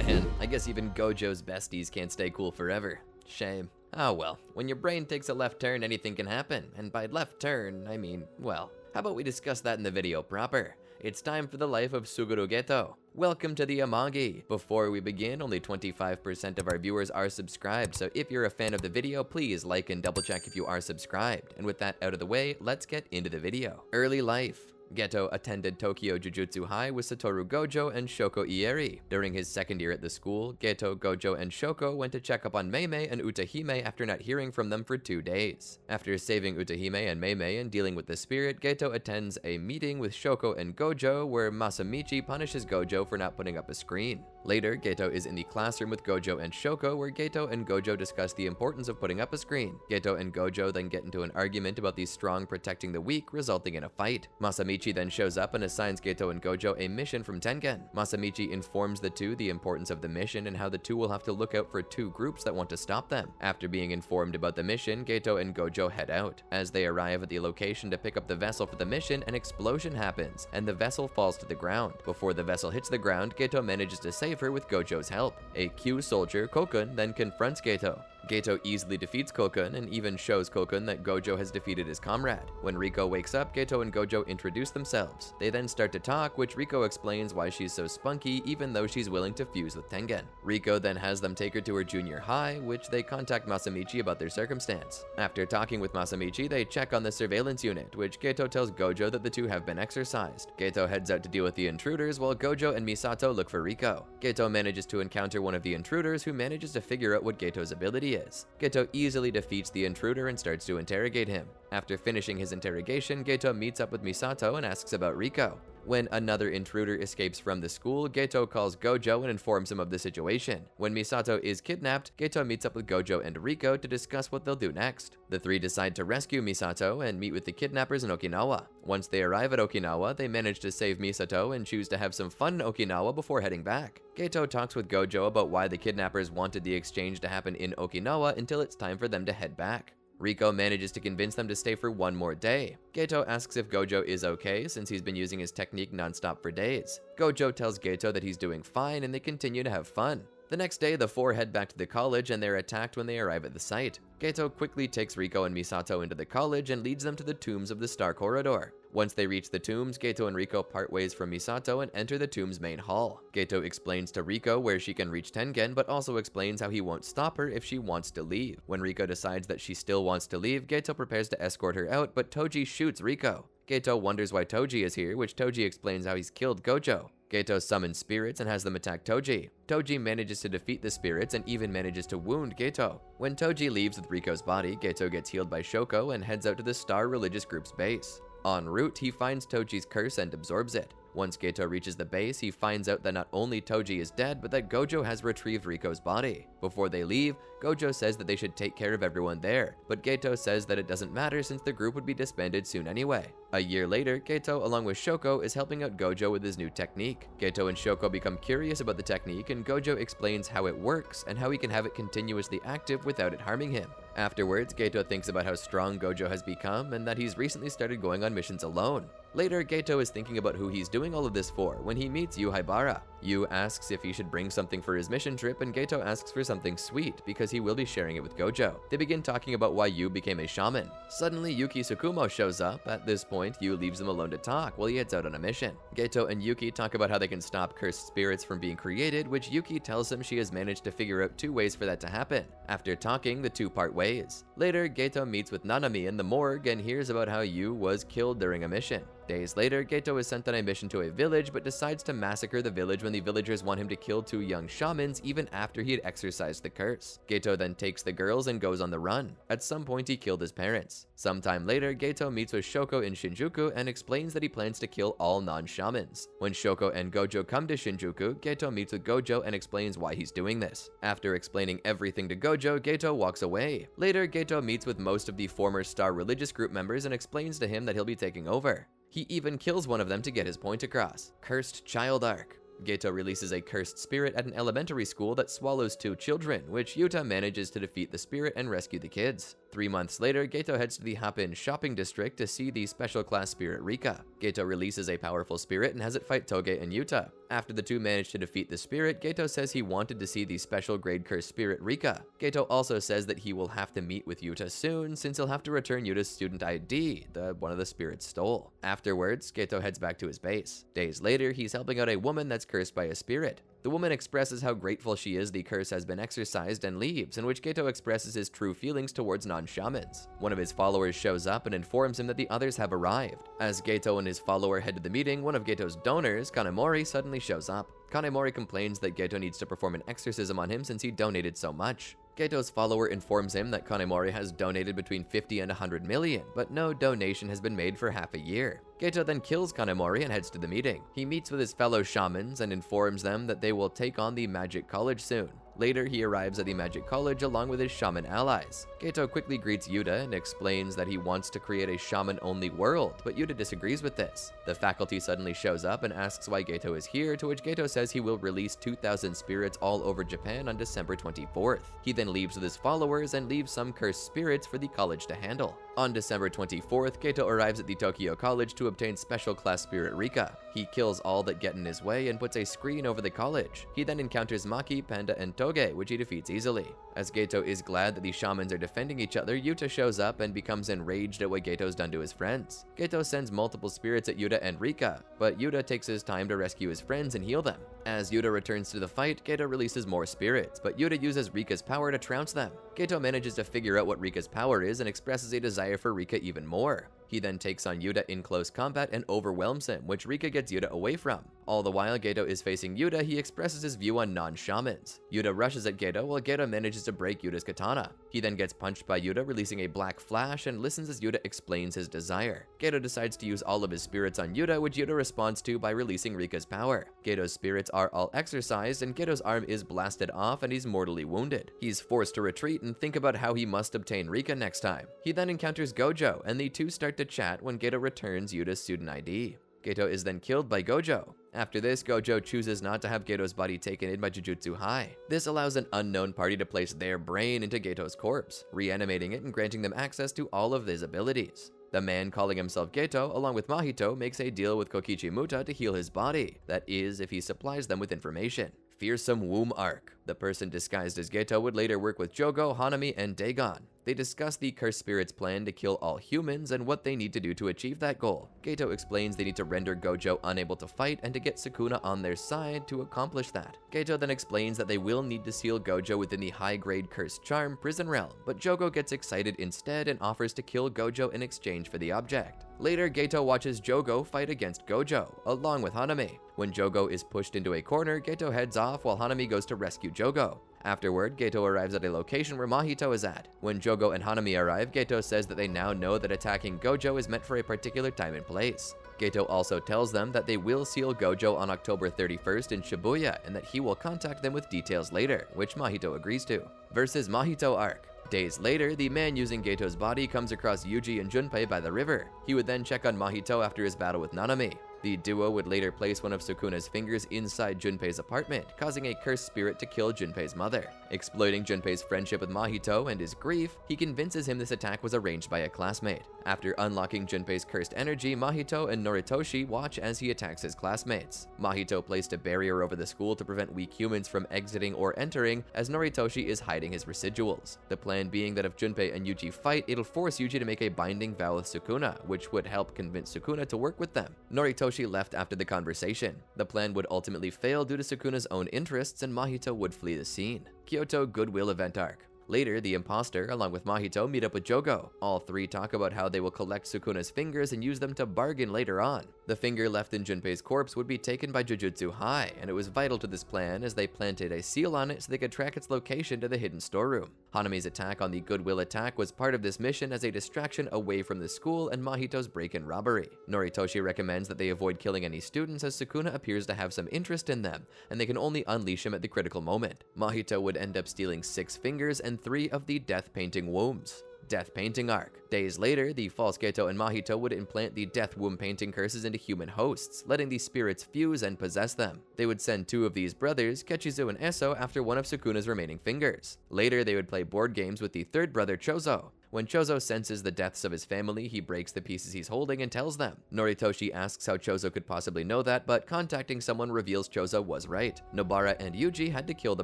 Man, I guess even Gojo's besties can't stay cool forever. Shame. Oh well, when your brain takes a left turn, anything can happen. And by left turn, I mean, well, how about we discuss that in the video proper? It's time for the life of Suguru Geto. Welcome to the Amagi. Before we begin, only 25% of our viewers are subscribed, so if you're a fan of the video, please like and double check if you are subscribed. And with that out of the way, let's get into the video. Early life. Geto attended Tokyo Jujutsu High with Satoru Gojo and Shoko Ieiri. During his second year at the school, Geto, Gojo, and Shoko went to check up on Meimei and Utahime after not hearing from them for 2 days. After saving Utahime and Meimei and dealing with the spirit, Geto attends a meeting with Shoko and Gojo where Masamichi punishes Gojo for not putting up a screen. Later, Geto is in the classroom with Gojo and Shoko where Geto and Gojo discuss the importance of putting up a screen. Geto and Gojo then get into an argument about the strong protecting the weak, resulting in a fight. Masamichi then shows up and assigns Geto and Gojo a mission from Tengen. Masamichi informs the two the importance of the mission and how the two will have to look out for 2 groups that want to stop them. After being informed about the mission, Geto and Gojo head out. As they arrive at the location to pick up the vessel for the mission, an explosion happens, and the vessel falls to the ground. Before the vessel hits the ground, Geto manages to save her with Gojo's help. A Q soldier, Kokun, then confronts Geto. Geto easily defeats Kokun and even shows Kokun that Gojo has defeated his comrade. When Riko wakes up, Geto and Gojo introduce themselves. They then start to talk, which Riko explains why she's so spunky even though she's willing to fuse with Tengen. Riko then has them take her to her junior high, which they contact Masamichi about their circumstance. After talking with Masamichi, they check on the surveillance unit, which Geto tells Gojo that the two have been exorcised. Geto heads out to deal with the intruders while Gojo and Misato look for Riko. Geto manages to encounter one of the intruders who manages to figure out what Geto's ability is. Geto easily defeats the intruder and starts to interrogate him. After finishing his interrogation, Geto meets up with Misato and asks about Riko. When another intruder escapes from the school, Geto calls Gojo and informs him of the situation. When Misato is kidnapped, Geto meets up with Gojo and Riko to discuss what they'll do next. The three decide to rescue Misato and meet with the kidnappers in Okinawa. Once they arrive at Okinawa, they manage to save Misato and choose to have some fun in Okinawa before heading back. Geto talks with Gojo about why the kidnappers wanted the exchange to happen in Okinawa until it's time for them to head back. Riko manages to convince them to stay for 1 more day. Geto asks if Gojo is okay since he's been using his technique non-stop for days. Gojo tells Geto that he's doing fine and they continue to have fun. The next day, the 4 head back to the college and they're attacked when they arrive at the site. Geto quickly takes Riko and Misato into the college and leads them to the tombs of the Star Corridor. Once they reach the tombs, Geto and Riko part ways from Misato and enter the tomb's main hall. Geto explains to Riko where she can reach Tengen, but also explains how he won't stop her if she wants to leave. When Riko decides that she still wants to leave, Geto prepares to escort her out, but Toji shoots Riko. Geto wonders why Toji is here, which Toji explains how he's killed Gojo. Geto summons spirits and has them attack Toji. Toji manages to defeat the spirits and even manages to wound Geto. When Toji leaves with Riko's body, Geto gets healed by Shoko and heads out to the Star Religious Group's base. En route, he finds Toji's curse and absorbs it. Once Geto reaches the base, he finds out that not only Toji is dead, but that Gojo has retrieved Riko's body. Before they leave, Gojo says that they should take care of everyone there, but Geto says that it doesn't matter since the group would be disbanded soon anyway. A year later, Geto, along with Shoko, is helping out Gojo with his new technique. Geto and Shoko become curious about the technique, and Gojo explains how it works and how he can have it continuously active without it harming him. Afterwards, Geto thinks about how strong Gojo has become and that he's recently started going on missions alone. Later, Geto is thinking about who he's doing all of this for when he meets Yu Haibara. Yu asks if he should bring something for his mission trip, and Geto asks for something sweet because he will be sharing it with Gojo. They begin talking about why Yu became a shaman. Suddenly, Yuki Tsukumo shows up. At this point, Yu leaves them alone to talk while he heads out on a mission. Geto and Yuki talk about how they can stop cursed spirits from being created, which Yuki tells him she has managed to figure out 2 ways for that to happen. After talking, the two part ways. Later, Geto meets with Nanami in the morgue and hears about how Yu was killed during a mission. Days later, Geto is sent on a mission to a village but decides to massacre the village when the villagers want him to kill 2 young shamans even after he had exorcised the curse. Geto then takes the girls and goes on the run. At some point, he killed his parents. Sometime later, Geto meets with Shoko in Shinjuku and explains that he plans to kill all non-shamans. When Shoko and Gojo come to Shinjuku, Geto meets with Gojo and explains why he's doing this. After explaining everything to Gojo, Geto walks away. Later, Geto meets with most of the former Star Religious Group members and explains to him that he'll be taking over. He even kills one of them to get his point across. Cursed Child Arc. Geto releases a cursed spirit at an elementary school that swallows 2 children, which Yuta manages to defeat the spirit and rescue the kids. 3 months later, Geto heads to the Happen shopping district to see the special class spirit Rika. Geto releases a powerful spirit and has it fight Toge and Yuta. After the two manage to defeat the spirit, Geto says he wanted to see the special grade curse spirit Rika. Geto also says that he will have to meet with Yuta soon, since he'll have to return Yuta's student ID, the one of the spirits stole. Afterwards, Geto heads back to his base. Days later, he's helping out a woman that's cursed by a spirit. The woman expresses how grateful she is the curse has been exorcised and leaves, in which Geto expresses his true feelings towards non-shamans. One of his followers shows up and informs him that the others have arrived. As Geto and his follower head to the meeting, one of Geto's donors, Kanemori, suddenly shows up. Kanemori complains that Geto needs to perform an exorcism on him since he donated so much. Geto's follower informs him that Kanemori has donated between 50 and 100 million, but no donation has been made for half a year. Geto then kills Kanemori and heads to the meeting. He meets with his fellow shamans and informs them that they will take on the Magic College soon. Later, he arrives at the Magic College along with his shaman allies. Geto quickly greets Yuta and explains that he wants to create a shaman-only world, but Yuta disagrees with this. The faculty suddenly shows up and asks why Geto is here, to which Geto says he will release 2,000 spirits all over Japan on December 24th. He then leaves with his followers and leaves some cursed spirits for the college to handle. On December 24th, Geto arrives at the Tokyo College to obtain special class spirit Rika. He kills all that get in his way and puts a screen over the college. He then encounters Maki, Panda, and Toge, which he defeats easily. As Geto is glad that the shamans are defending each other, Yuta shows up and becomes enraged at what Geto's done to his friends. Geto sends multiple spirits at Yuta and Rika, but Yuta takes his time to rescue his friends and heal them. As Yuta returns to the fight, Geto releases more spirits, but Yuta uses Rika's power to trounce them. Geto manages to figure out what Rika's power is and expresses a desire for Rika even more. He then takes on Yuta in close combat and overwhelms him, which Rika gets Yuta away from. All the while Geto is facing Yuta, he expresses his view on non-shamans. Yuta rushes at Geto while Geto manages to break Yuta's katana. He then gets punched by Yuta, releasing a black flash, and listens as Yuta explains his desire. Geto decides to use all of his spirits on Yuta, which Yuta responds to by releasing Rika's power. Geto's spirits are all exorcised, and Geto's arm is blasted off and he's mortally wounded. He's forced to retreat and think about how he must obtain Rika next time. He then encounters Gojo, and the two start to chat when Geto returns Yuta's student ID. Geto is then killed by Gojo. After this, Gojo chooses not to have Geto's body taken in by Jujutsu High. This allows an unknown party to place their brain into Geto's corpse, reanimating it and granting them access to all of his abilities. The man calling himself Geto, along with Mahito, makes a deal with Kokichi Muta to heal his body. That is, if he supplies them with information. Fearsome Womb Arc. The person disguised as Geto would later work with Jogo, Hanami, and Dagon. They discuss the cursed spirit's plan to kill all humans and what they need to do to achieve that goal. Geto explains they need to render Gojo unable to fight and to get Sukuna on their side to accomplish that. Geto then explains that they will need to seal Gojo within the high-grade cursed charm prison realm, but Jogo gets excited instead and offers to kill Gojo in exchange for the object. Later, Geto watches Jogo fight against Gojo, along with Hanami. When Jogo is pushed into a corner, Geto heads off while Hanami goes to rescue Jogo. Afterward, Geto arrives at a location where Mahito is at. When Jogo and Hanami arrive, Geto says that they now know that attacking Gojo is meant for a particular time and place. Geto also tells them that they will seal Gojo on October 31st in Shibuya and that he will contact them with details later, which Mahito agrees to. Versus Mahito Arc. Days later, the man using Geto's body comes across Yuji and Junpei by the river. He would then check on Mahito after his battle with Nanami. The duo would later place one of Sukuna's fingers inside Junpei's apartment, causing a cursed spirit to kill Junpei's mother. Exploiting Junpei's friendship with Mahito and his grief, he convinces him this attack was arranged by a classmate. After unlocking Junpei's cursed energy, Mahito and Noritoshi watch as he attacks his classmates. Mahito placed a barrier over the school to prevent weak humans from exiting or entering, as Noritoshi is hiding his residuals. The plan being that if Junpei and Yuji fight, it'll force Yuji to make a binding vow with Sukuna, which would help convince Sukuna to work with them. Noritoshi left after the conversation. The plan would ultimately fail due to Sukuna's own interests, and Mahito would flee the scene. Kyoto Goodwill Event Arc. Later, the imposter, along with Mahito, meet up with Jogo. All three talk about how they will collect Sukuna's fingers and use them to bargain later on. The finger left in Junpei's corpse would be taken by Jujutsu High, and it was vital to this plan as they planted a seal on it so they could track its location to the hidden storeroom. Hanami's attack on the Goodwill attack was part of this mission as a distraction away from the school and Mahito's break-in robbery. Noritoshi recommends that they avoid killing any students as Sukuna appears to have some interest in them, and they can only unleash him at the critical moment. Mahito would end up stealing 6 fingers and 3 of the death painting wombs. Death Painting Arc. Days later, the false Geto and Mahito would implant the death womb painting curses into human hosts, letting these spirits fuse and possess them. They would send 2 of these brothers, Kechizu and Eso, after one of Sukuna's remaining fingers. Later, they would play board games with the third brother, Chozo. When Chozo senses the deaths of his family, he breaks the pieces he's holding and tells them. Noritoshi asks how Chozo could possibly know that, but contacting someone reveals Chozo was right. Nobara and Yuji had to kill the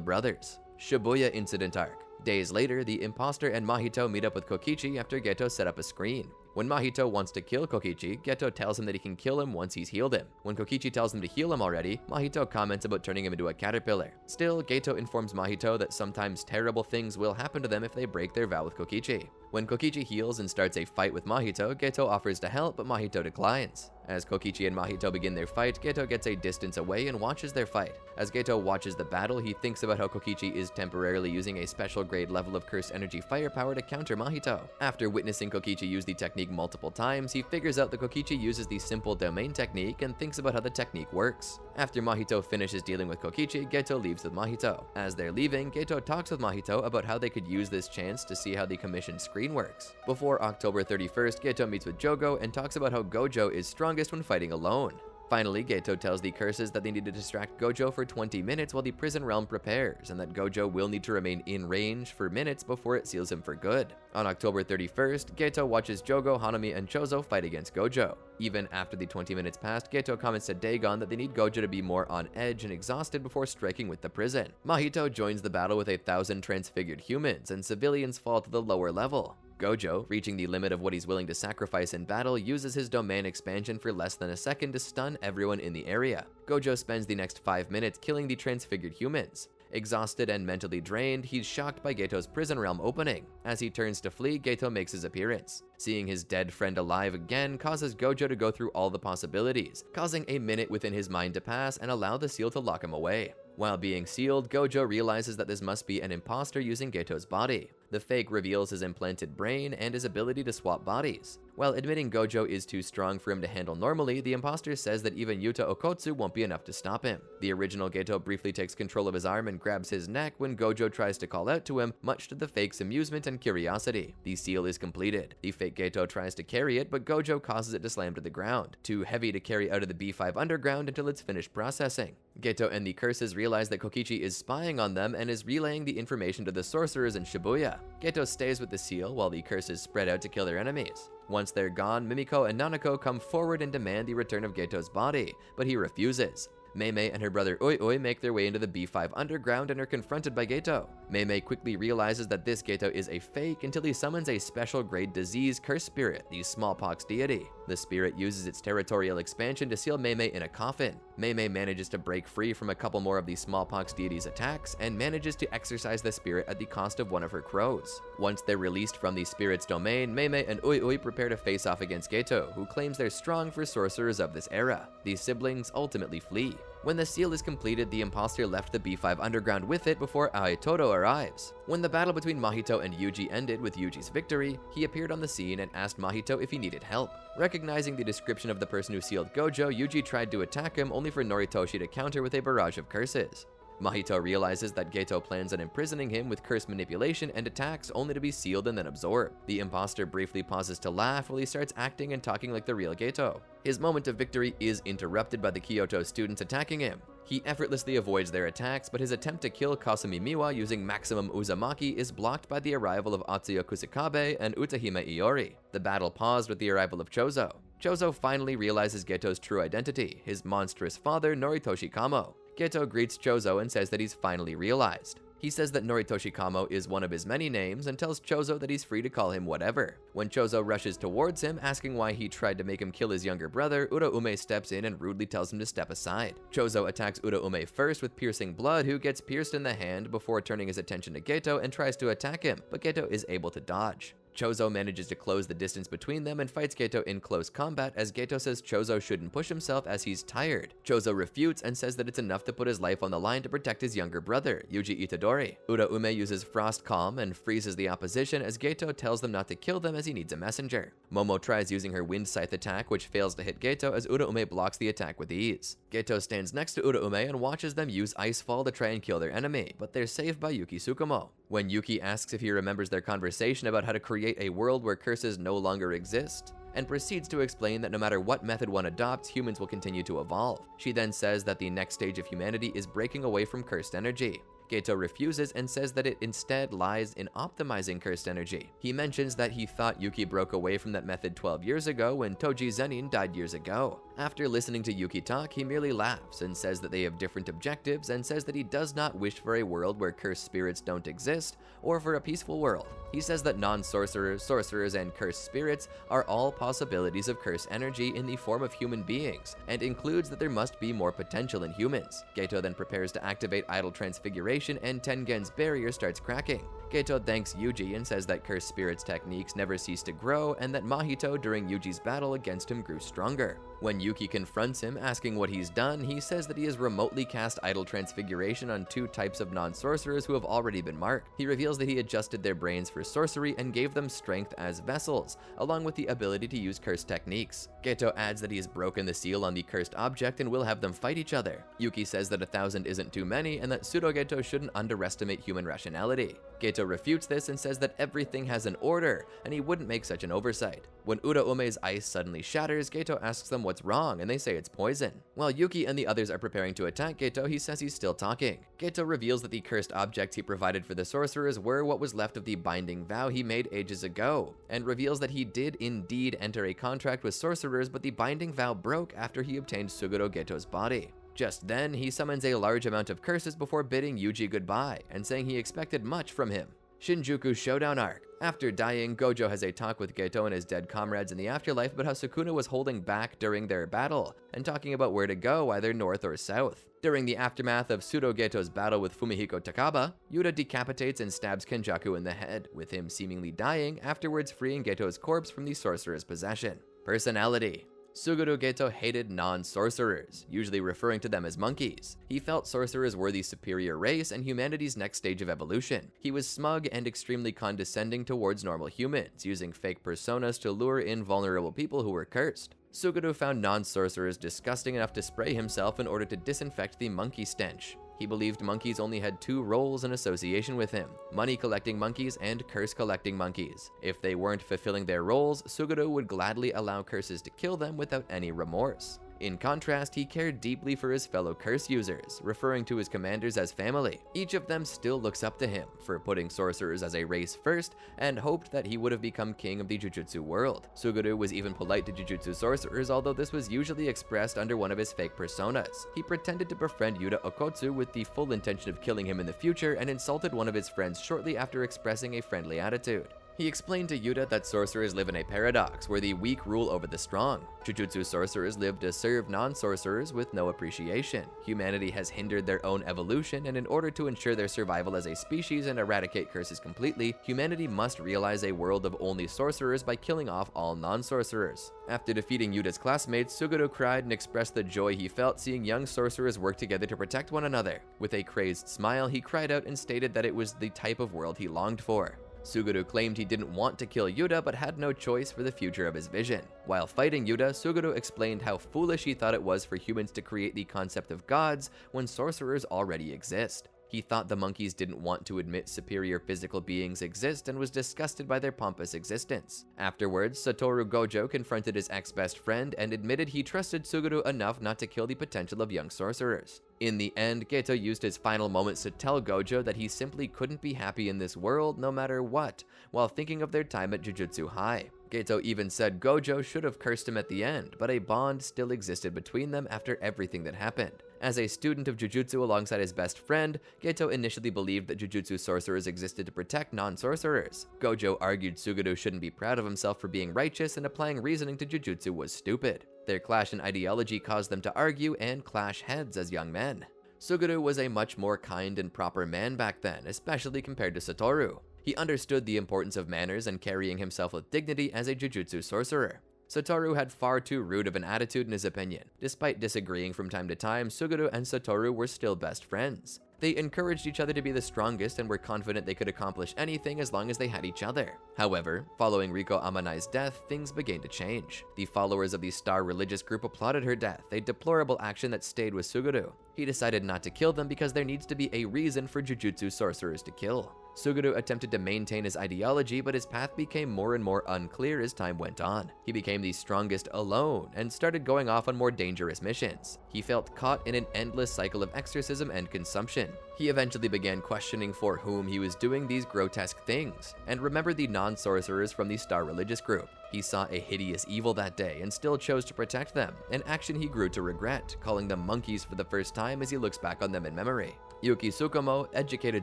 brothers. Shibuya Incident Arc. Days later, the imposter and Mahito meet up with Kokichi after Geto set up a screen. When Mahito wants to kill Kokichi, Geto tells him that he can kill him once he's healed him. When Kokichi tells him to heal him already, Mahito comments about turning him into a caterpillar. Still, Geto informs Mahito that sometimes terrible things will happen to them if they break their vow with Kokichi. When Kokichi heals and starts a fight with Mahito, Geto offers to help, but Mahito declines. As Kokichi and Mahito begin their fight, Geto gets a distance away and watches their fight. As Geto watches the battle, he thinks about how Kokichi is temporarily using a special grade level of cursed energy firepower to counter Mahito. After witnessing Kokichi use the technique multiple times, he figures out that Kokichi uses the simple domain technique and thinks about how the technique works. After Mahito finishes dealing with Kokichi, Geto leaves with Mahito. As they're leaving, Geto talks with Mahito about how they could use this chance to see how the commissioned screen works. Before October 31st, Geto meets with Jogo and talks about how Gojo is strongest when fighting alone. Finally, Geto tells the curses that they need to distract Gojo for 20 minutes while the prison realm prepares, and that Gojo will need to remain in range for minutes before it seals him for good. On October 31st, Geto watches Jogo, Hanami, and Chozo fight against Gojo. Even after the 20 minutes passed, Geto comments to Dagon that they need Gojo to be more on edge and exhausted before striking with the prison. Mahito joins the battle with 1,000 transfigured humans, and civilians fall to the lower level. Gojo, reaching the limit of what he's willing to sacrifice in battle, uses his domain expansion for less than a second to stun everyone in the area. Gojo spends the next 5 minutes killing the transfigured humans. Exhausted and mentally drained, he's shocked by Geto's prison realm opening. As he turns to flee, Geto makes his appearance. Seeing his dead friend alive again causes Gojo to go through all the possibilities, causing a minute within his mind to pass and allow the seal to lock him away. While being sealed, Gojo realizes that this must be an imposter using Geto's body. The fake reveals his implanted brain and his ability to swap bodies. While admitting Gojo is too strong for him to handle normally, the imposter says that even Yuta Okotsu won't be enough to stop him. The original Geto briefly takes control of his arm and grabs his neck when Gojo tries to call out to him, much to the fake's amusement and curiosity. The seal is completed. The fake Geto tries to carry it, but Gojo causes it to slam to the ground, too heavy to carry out of the B5 underground until it's finished processing. Geto and the curses realize that Kokichi is spying on them and is relaying the information to the sorcerers in Shibuya. Geto stays with the seal while the curses spread out to kill their enemies. Once they're gone, Mimiko and Nanako come forward and demand the return of Geto's body, but he refuses. Meimei and her brother Oi make their way into the B5 underground and are confronted by Geto. Meimei quickly realizes that this Geto is a fake until he summons a special grade disease curse spirit, the smallpox deity. The spirit uses its territorial expansion to seal Meimei in a coffin. Meimei manages to break free from a couple more of the smallpox deity's attacks and manages to exorcise the spirit at the cost of one of her crows. Once they're released from the spirit's domain, Meimei and Oi prepare to face off against Geto, who claims they're strong for sorcerers of this era. These siblings ultimately flee. When the seal is completed, the imposter left the B5 underground with it before Aitoro arrives. When the battle between Mahito and Yuji ended with Yuji's victory, he appeared on the scene and asked Mahito if he needed help. Recognizing the description of the person who sealed Gojo, Yuji tried to attack him only for Noritoshi to counter with a barrage of curses. Mahito realizes that Geto plans on imprisoning him with curse manipulation and attacks only to be sealed and then absorbed. The imposter briefly pauses to laugh while he starts acting and talking like the real Geto. His moment of victory is interrupted by the Kyoto students attacking him. He effortlessly avoids their attacks, but his attempt to kill Kasumi Miwa using maximum Uzumaki is blocked by the arrival of Atsuyo Kusakabe and Utahime Ieiri. The battle paused with the arrival of Chozo. Chozo finally realizes Geto's true identity, his monstrous father Noritoshi Kamo. Geto greets Chozo and says that he's finally realized. He says that Noritoshi Kamo is one of his many names and tells Chozo that he's free to call him whatever. When Chozo rushes towards him, asking why he tried to make him kill his younger brother, Uraume steps in and rudely tells him to step aside. Chozo attacks Uraume first with piercing blood, who gets pierced in the hand before turning his attention to Geto and tries to attack him, but Geto is able to dodge. Chozo manages to close the distance between them and fights Geto in close combat as Geto says Chozo shouldn't push himself as he's tired. Chozo refutes and says that it's enough to put his life on the line to protect his younger brother, Yuji Itadori. Uraume uses Frost Calm and freezes the opposition as Geto tells them not to kill them as he needs a messenger. Momo tries using her Wind Scythe attack, which fails to hit Geto as Uraume blocks the attack with ease. Geto stands next to Uraume and watches them use Ice Fall to try and kill their enemy, but they're saved by Yuki Tsukumo. When Yuki asks if he remembers their conversation about how to create a world where curses no longer exist, and proceeds to explain that no matter what method one adopts, humans will continue to evolve. She then says that the next stage of humanity is breaking away from cursed energy. Geto refuses and says that it instead lies in optimizing cursed energy. He mentions that he thought Yuki broke away from that method 12 years ago when Toji Zenin died years ago. After listening to Yuki talk, he merely laughs and says that they have different objectives and says that he does not wish for a world where cursed spirits don't exist or for a peaceful world. He says that non-sorcerers, sorcerers, and cursed spirits are all possibilities of cursed energy in the form of human beings, and includes that there must be more potential in humans. Geto then prepares to activate idol transfiguration and Tengen's barrier starts cracking. Geto thanks Yuji and says that cursed spirits techniques never cease to grow and that Mahito during Yuji's battle against him grew stronger. When Yuki confronts him asking what he's done, he says that he has remotely cast idol transfiguration on 2 types of non-sorcerers who have already been marked. He reveals that he adjusted their brains for sorcery and gave them strength as vessels, along with the ability to use cursed techniques. Geto adds that he has broken the seal on the cursed object and will have them fight each other. Yuki says that 1,000 isn't too many and that Geto shouldn't underestimate human rationality. Geto refutes this and says that everything has an order, and he wouldn't make such an oversight. When Uraume's ice suddenly shatters, Geto asks them what's wrong, and they say it's poison. While Yuki and the others are preparing to attack Geto, he says he's still talking. Geto reveals that the cursed objects he provided for the sorcerers were what was left of the binding vow he made ages ago, and reveals that he did indeed enter a contract with sorcerers, but the binding vow broke after he obtained Suguru Geto's body. Just then, he summons a large amount of curses before bidding Yuji goodbye, and saying he expected much from him. Shinjuku Showdown Arc. After dying, Gojo has a talk with Geto and his dead comrades in the afterlife about how Sukuna was holding back during their battle, and talking about where to go, either north or south. During the aftermath of Pseudo Geto's battle with Fumihiko Takaba, Yuta decapitates and stabs Kenjaku in the head, with him seemingly dying, afterwards freeing Geto's corpse from the sorcerer's possession. Personality. Suguru Geto hated non-sorcerers, usually referring to them as monkeys. He felt sorcerers were the superior race and humanity's next stage of evolution. He was smug and extremely condescending towards normal humans, using fake personas to lure in vulnerable people who were cursed. Suguru found non-sorcerers disgusting enough to spray himself in order to disinfect the monkey stench. He believed monkeys only had 2 roles in association with him: money-collecting monkeys and curse-collecting monkeys. If they weren't fulfilling their roles, Suguru would gladly allow curses to kill them without any remorse. In contrast, he cared deeply for his fellow curse users, referring to his commanders as family. Each of them still looks up to him for putting sorcerers as a race first, and hoped that he would have become king of the Jujutsu world. Suguru was even polite to Jujutsu sorcerers, although this was usually expressed under one of his fake personas. He pretended to befriend Yuta Okotsu with the full intention of killing him in the future, and insulted one of his friends shortly after expressing a friendly attitude. He explained to Yuta that sorcerers live in a paradox where the weak rule over the strong. Jujutsu sorcerers live to serve non-sorcerers with no appreciation. Humanity has hindered their own evolution, and in order to ensure their survival as a species and eradicate curses completely, humanity must realize a world of only sorcerers by killing off all non-sorcerers. After defeating Yuta's classmates, Suguru cried and expressed the joy he felt seeing young sorcerers work together to protect one another. With a crazed smile, he cried out and stated that it was the type of world he longed for. Suguru claimed he didn't want to kill Yuta but had no choice for the future of his vision. While fighting Yuta, Suguru explained how foolish he thought it was for humans to create the concept of gods when sorcerers already exist. He thought the monkeys didn't want to admit superior physical beings exist and was disgusted by their pompous existence. Afterwards, Satoru Gojo confronted his ex-best friend and admitted he trusted Suguru enough not to kill the potential of young sorcerers. In the end, Geto used his final moments to tell Gojo that he simply couldn't be happy in this world no matter what, while thinking of their time at Jujutsu High. Geto even said Gojo should have cursed him at the end, but a bond still existed between them after everything that happened. As a student of Jujutsu alongside his best friend, Geto initially believed that Jujutsu sorcerers existed to protect non-sorcerers. Gojo argued Suguru shouldn't be proud of himself for being righteous, and applying reasoning to Jujutsu was stupid. Their clash in ideology caused them to argue and clash heads as young men. Suguru was a much more kind and proper man back then, especially compared to Satoru. He understood the importance of manners and carrying himself with dignity as a Jujutsu sorcerer. Satoru had far too rude of an attitude in his opinion. Despite disagreeing from time to time, Suguru and Satoru were still best friends. They encouraged each other to be the strongest and were confident they could accomplish anything as long as they had each other. However, following Riko Amanai's death, things began to change. The followers of the Star religious group applauded her death, a deplorable action that stayed with Suguru. He decided not to kill them because there needs to be a reason for Jujutsu sorcerers to kill. Suguru attempted to maintain his ideology, but his path became more and more unclear as time went on. He became the strongest alone and started going off on more dangerous missions. He felt caught in an endless cycle of exorcism and consumption. He eventually began questioning for whom he was doing these grotesque things, and remembered the non-sorcerers from the Star religious group. He saw a hideous evil that day and still chose to protect them, an action he grew to regret, calling them monkeys for the first time as he looks back on them in memory. Yuki Tsukumo educated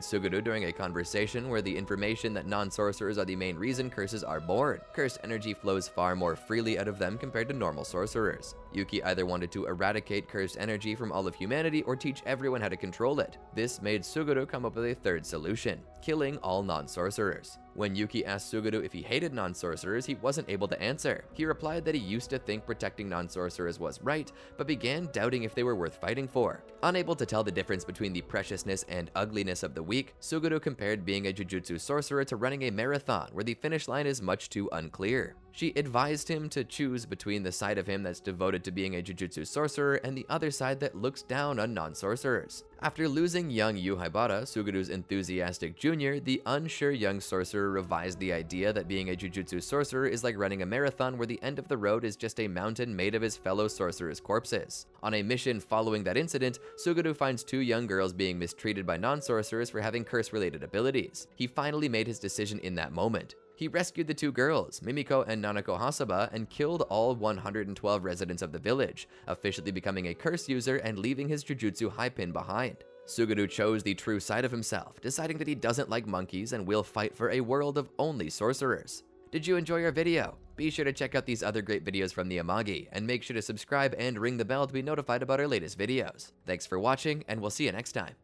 Suguru during a conversation where the information that non-sorcerers are the main reason curses are born. Cursed energy flows far more freely out of them compared to normal sorcerers. Yuki either wanted to eradicate cursed energy from all of humanity or teach everyone how to control it. This made Suguru come up with a third solution: killing all non-sorcerers. When Yuki asked Suguru if he hated non-sorcerers, he wasn't able to answer. He replied that he used to think protecting non-sorcerers was right, but began doubting if they were worth fighting for. Unable to tell the difference between the preciousness and ugliness of the weak, Suguru compared being a Jujutsu sorcerer to running a marathon where the finish line is much too unclear. She advised him to choose between the side of him that's devoted to being a Jujutsu sorcerer and the other side that looks down on non-sorcerers. After losing young Yu Haibara, Suguru's enthusiastic junior, the unsure young sorcerer revised the idea that being a Jujutsu sorcerer is like running a marathon where the end of the road is just a mountain made of his fellow sorcerers' corpses. On a mission following that incident, Suguru finds two young girls being mistreated by non-sorcerers for having curse-related abilities. He finally made his decision in that moment. He rescued the two girls, Mimiko and Nanako Hasaba, and killed all 112 residents of the village, officially becoming a curse user and leaving his Jujutsu High pin behind. Suguru chose the true side of himself, deciding that he doesn't like monkeys and will fight for a world of only sorcerers. Did you enjoy our video? Be sure to check out these other great videos from the Amagi, and make sure to subscribe and ring the bell to be notified about our latest videos. Thanks for watching, and we'll see you next time.